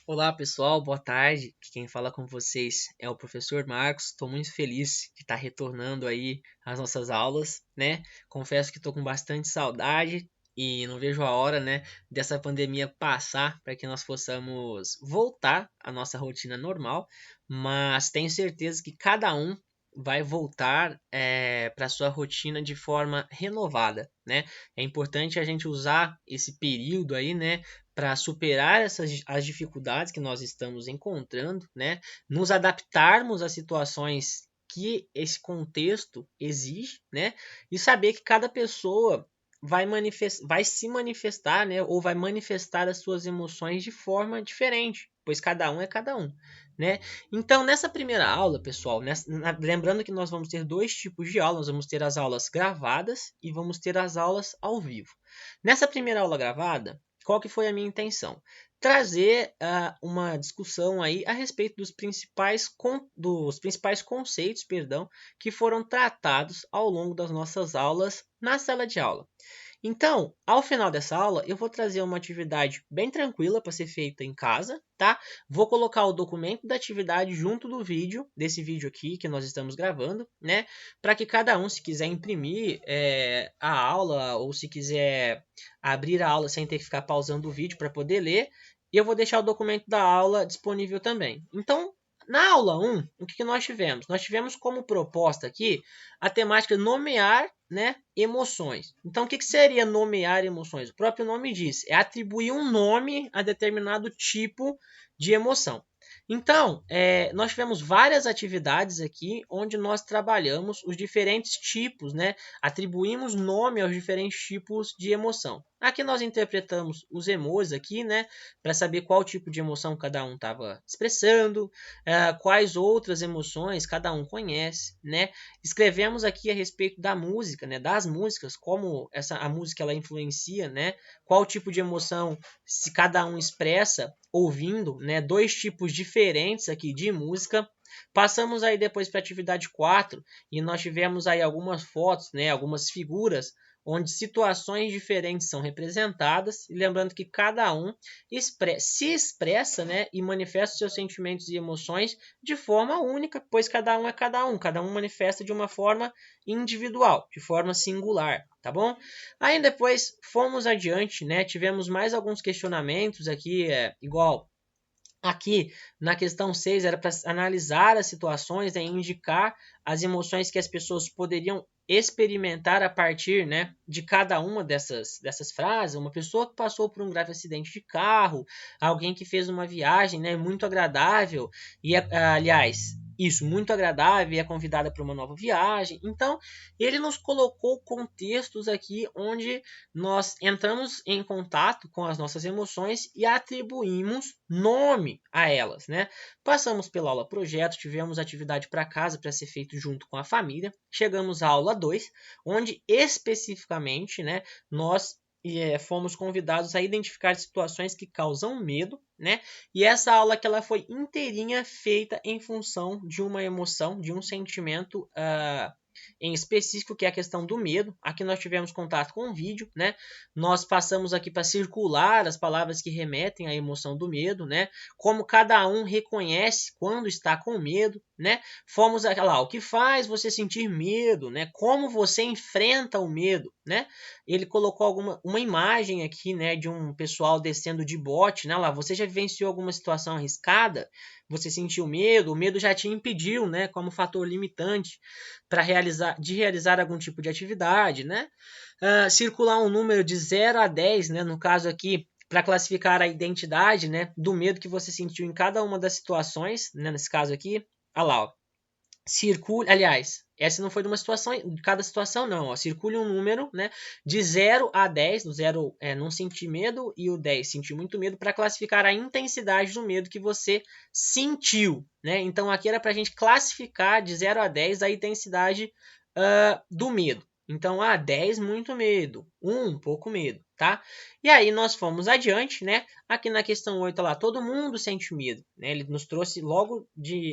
Olá pessoal, boa tarde. Aqui quem fala com vocês é o professor Marcos. Estou muito feliz de estar retornando aí às nossas aulas, né? Confesso que estou com bastante saudade e não vejo a hora, né, dessa pandemia passar para que nós possamos voltar à nossa rotina normal. Mas tenho certeza que cada um vai voltar para sua rotina de forma renovada, né? É importante a gente usar esse período aí, né, para superar as dificuldades que nós estamos encontrando, né? Nos adaptarmos às situações que esse contexto exige, né? E saber que cada pessoa vai se manifestar, né? Ou vai manifestar as suas emoções de forma diferente, pois cada um é cada um, né? Então, nessa primeira aula, pessoal, lembrando que nós vamos ter dois tipos de aulas, nós vamos ter as aulas gravadas e vamos ter as aulas ao vivo. Nessa primeira aula gravada, qual que foi a minha intenção? Trazer uma discussão aí a respeito dos principais conceitos, perdão, que foram tratados ao longo das nossas aulas na sala de aula. Então, ao final dessa aula, eu vou trazer uma atividade bem tranquila para ser feita em casa, tá? Vou colocar o documento da atividade junto do vídeo, desse vídeo aqui que nós estamos gravando, né? Para que cada um, se quiser imprimir a aula ou se quiser abrir a aula sem ter que ficar pausando o vídeo para poder ler, eu vou deixar o documento da aula disponível também. Então, na aula 1, o que nós tivemos? Nós tivemos como proposta aqui a temática nomear, né, emoções. Então, o que seria nomear emoções? O próprio nome diz, é atribuir um nome a determinado tipo de emoção. Então, nós tivemos várias atividades aqui onde nós trabalhamos os diferentes tipos, né? Atribuímos nome aos diferentes tipos de emoção. Aqui nós interpretamos os emojis aqui, né? Para saber qual tipo de emoção cada um estava expressando, quais outras emoções cada um conhece, né? Escrevemos aqui a respeito da música, né? Das músicas, como a música ela influencia, né? Qual tipo de emoção se cada um expressa ouvindo, né? Dois tipos diferentes aqui de música. Passamos aí depois para a atividade 4 e nós tivemos aí algumas fotos, né? Algumas figuras onde situações diferentes são representadas, e lembrando que cada um se expressa, né, e manifesta seus sentimentos e emoções de forma única, pois cada um é cada um manifesta de uma forma individual, de forma singular, tá bom? Aí depois fomos adiante, né, tivemos mais alguns questionamentos aqui, igual aqui na questão 6 era para analisar as situações, né, e indicar as emoções que as pessoas poderiam experimentar a partir, né, de cada uma dessas frases. Uma pessoa que passou por um grave acidente de carro, alguém que fez uma viagem, né, muito agradável e aliás isso, muito agradável e é convidada para uma nova viagem. Então, ele nos colocou contextos aqui onde nós entramos em contato com as nossas emoções e atribuímos nome a elas, né? Passamos pela aula projeto, tivemos atividade para casa para ser feito junto com a família. Chegamos à aula 2, onde especificamente, né, nós fomos convidados a identificar situações que causam medo, né? E essa aula que ela foi inteirinha feita em função de uma emoção, de um sentimento em específico, que é a questão do medo. Aqui nós tivemos contato com o vídeo, né? Nós passamos aqui para circular as palavras que remetem à emoção do medo, né? Como cada um reconhece quando está com medo, né? Fomos lá, o que faz você sentir medo, né? Como você enfrenta o medo, né? Ele colocou uma imagem aqui, né, de um pessoal descendo de bote, né? Lá, você já vivenciou alguma situação arriscada? Você sentiu medo? O medo já te impediu, né, como fator limitante para realizar algum tipo de atividade, né? Circular um número de 0 a 10, né, no caso aqui, para classificar a identidade, né, do medo que você sentiu em cada uma das situações, né, nesse caso aqui. Olha lá, ó. Circule, aliás, essa não foi de uma situação, de cada situação não, ó. Circule um número, né, de 0 a 10, o 0 não sentir medo e o 10 sentir muito medo, para classificar a intensidade do medo que você sentiu, né? Então aqui era para a gente classificar de 0 a 10 a intensidade do medo. Então, 10, muito medo, 1, pouco medo, tá? E aí nós fomos adiante, né? Aqui na questão 8 lá, todo mundo sente medo, né? Ele nos trouxe logo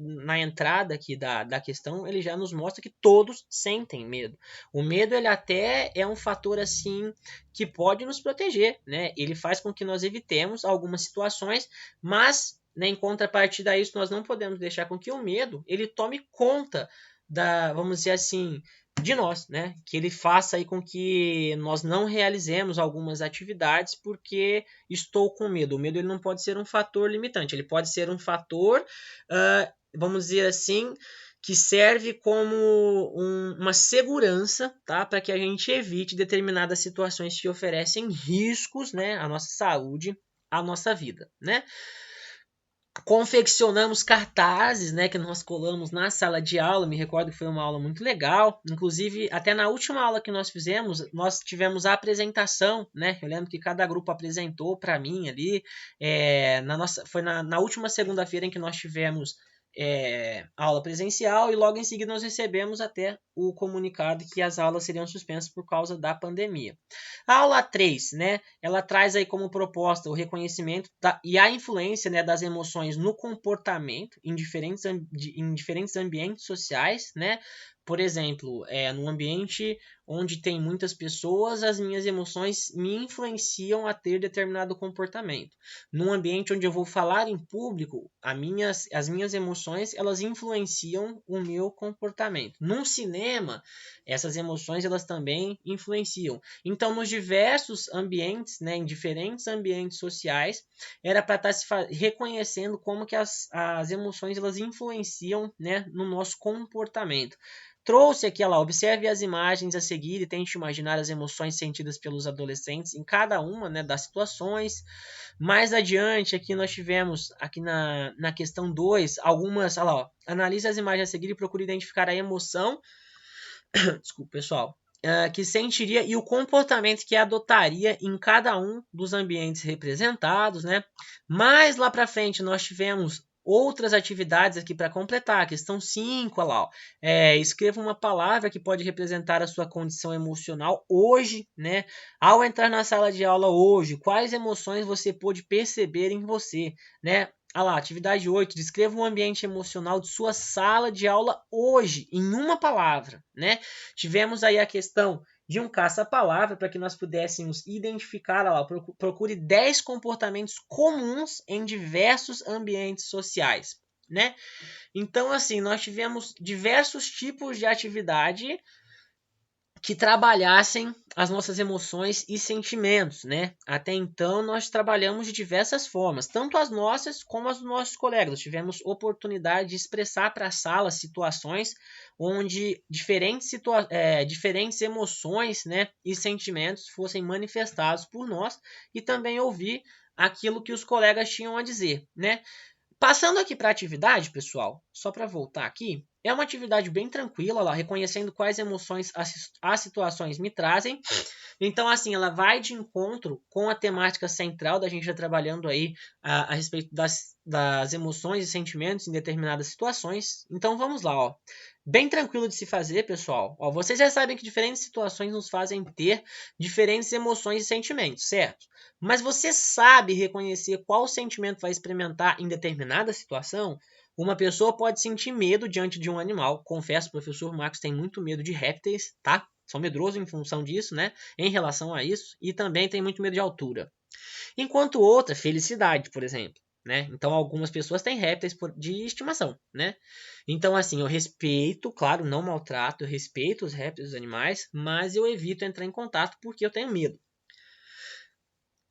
na entrada aqui da questão, ele já nos mostra que todos sentem medo. O medo, ele até é um fator, assim, que pode nos proteger, né? Ele faz com que nós evitemos algumas situações, mas, né, em contrapartida a isso, nós não podemos deixar com que o medo, ele tome conta vamos dizer assim, de nós, né? Que ele faça aí com que nós não realizemos algumas atividades porque estou com medo. O medo, ele não pode ser um fator limitante, ele pode ser um fator, vamos dizer assim, que serve como uma segurança, tá? Para que a gente evite determinadas situações que oferecem riscos, né? À nossa saúde, à nossa vida, né? Confeccionamos cartazes, né, que nós colamos na sala de aula. Me recordo que foi uma aula muito legal. Inclusive, até na última aula que nós fizemos, nós tivemos a apresentação, né? Eu lembro que cada grupo apresentou para mim ali. Foi na última segunda-feira em que nós tivemos aula presencial, e logo em seguida nós recebemos até o comunicado que as aulas seriam suspensas por causa da pandemia. A aula 3, né, ela traz aí como proposta o reconhecimento e a influência, né, das emoções no comportamento em diferentes ambientes sociais, né? Por exemplo, num ambiente onde tem muitas pessoas, as minhas emoções me influenciam a ter determinado comportamento. Num ambiente onde eu vou falar em público, as minhas emoções, elas influenciam o meu comportamento. Num cinema, essas emoções, elas também influenciam. Então, nos diversos ambientes, né, em diferentes ambientes sociais, era para estar se reconhecendo como que as emoções, elas influenciam, né, no nosso comportamento. Trouxe aqui, lá, observe as imagens a seguir e tente imaginar as emoções sentidas pelos adolescentes em cada uma, né, das situações. Mais adiante, aqui nós tivemos, aqui na questão 2, algumas, olha lá, ó, analise as imagens a seguir e procure identificar a emoção, desculpa, pessoal, que sentiria e o comportamento que adotaria em cada um dos ambientes representados, né? Mais lá para frente, nós tivemos outras atividades aqui para completar. A questão 5, olha lá, ó. Escreva uma palavra que pode representar a sua condição emocional hoje, né? Ao entrar na sala de aula hoje, quais emoções você pôde perceber em você, né? Olha lá, atividade 8. Descreva o ambiente emocional de sua sala de aula hoje, em uma palavra, né? Tivemos aí a questão de um caça-palavra para que nós pudéssemos identificar, lá, procure 10 comportamentos comuns em diversos ambientes sociais, né? Então, assim, nós tivemos diversos tipos de atividade que trabalhassem as nossas emoções e sentimentos, né? Até então nós trabalhamos de diversas formas, tanto as nossas como as dos nossos colegas. Tivemos oportunidade de expressar para a sala situações onde diferentes emoções, né, e sentimentos fossem manifestados por nós e também ouvir aquilo que os colegas tinham a dizer, né? Passando aqui para a atividade, pessoal, só para voltar aqui, é uma atividade bem tranquila, lá, reconhecendo quais emoções as situações me trazem. Então, assim, ela vai de encontro com a temática central da gente já trabalhando aí a respeito das emoções e sentimentos em determinadas situações. Então, vamos lá, ó. Bem tranquilo de se fazer, pessoal. Ó, vocês já sabem que diferentes situações nos fazem ter diferentes emoções e sentimentos, certo? Mas você sabe reconhecer qual sentimento vai experimentar em determinada situação? Uma pessoa pode sentir medo diante de um animal. Confesso, o professor Marcos tem muito medo de répteis, tá? São medrosos em função disso, né? Em relação a isso. E também tem muito medo de altura. Enquanto outra, felicidade, por exemplo. Né? Então, algumas pessoas têm répteis de estimação, né? Então, assim, eu respeito, claro, não maltrato, eu respeito os répteis dos animais, mas eu evito entrar em contato porque eu tenho medo.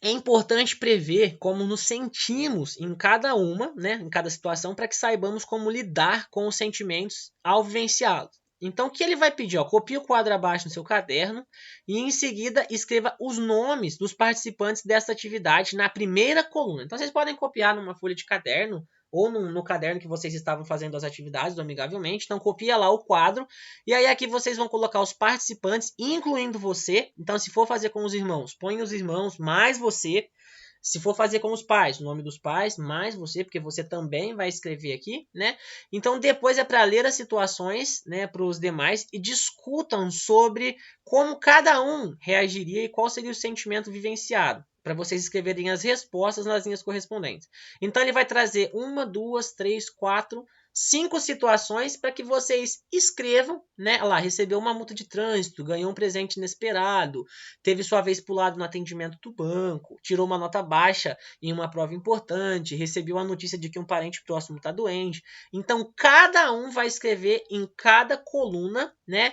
É importante prever como nos sentimos em cada uma, né, em cada situação, para que saibamos como lidar com os sentimentos ao vivenciá-los. Então, o que ele vai pedir? Ó, copie o quadro abaixo no seu caderno e, em seguida, escreva os nomes dos participantes dessa atividade na primeira coluna. Então, vocês podem copiar numa folha de caderno ou no caderno que vocês estavam fazendo as atividades do Amigavelmente. Então, copia lá o quadro e aí aqui vocês vão colocar os participantes, incluindo você. Então, se for fazer com os irmãos, põe os irmãos mais você. Se for fazer com os pais, o nome dos pais, mais você, porque você também vai escrever aqui, né? Então depois é para ler as situações, né, para os demais e discutam sobre como cada um reagiria e qual seria o sentimento vivenciado, para vocês escreverem as respostas nas linhas correspondentes. Então ele vai trazer 1, 2, 3, 4, 5 situações para que vocês escrevam, né? Lá, recebeu uma multa de trânsito, ganhou um presente inesperado, teve sua vez pulado no atendimento do banco, tirou uma nota baixa em uma prova importante, recebeu a notícia de que um parente próximo está doente. Então, cada um vai escrever em cada coluna, né,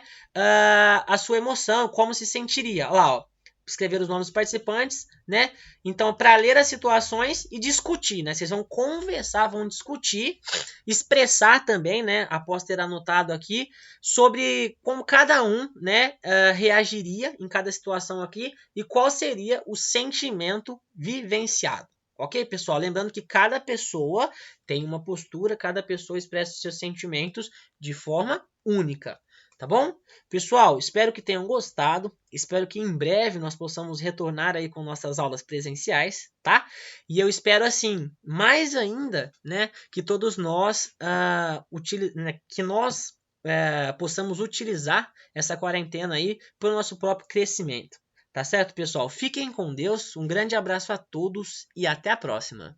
a sua emoção, como se sentiria. Olha lá, ó, escrever os nomes dos participantes, né? Então, para ler as situações e discutir, né? Vocês vão conversar, vão discutir, expressar também, né? Após ter anotado aqui, sobre como cada um, né, reagiria em cada situação aqui e qual seria o sentimento vivenciado. Ok, pessoal? Lembrando que cada pessoa tem uma postura, cada pessoa expressa os seus sentimentos de forma única. Tá bom? Pessoal, espero que tenham gostado. Espero que em breve nós possamos retornar aí com nossas aulas presenciais, tá? E eu espero, assim, mais ainda, né, que todos nós, possamos utilizar essa quarentena aí para o nosso próprio crescimento. Tá certo, pessoal? Fiquem com Deus. Um grande abraço a todos e até a próxima.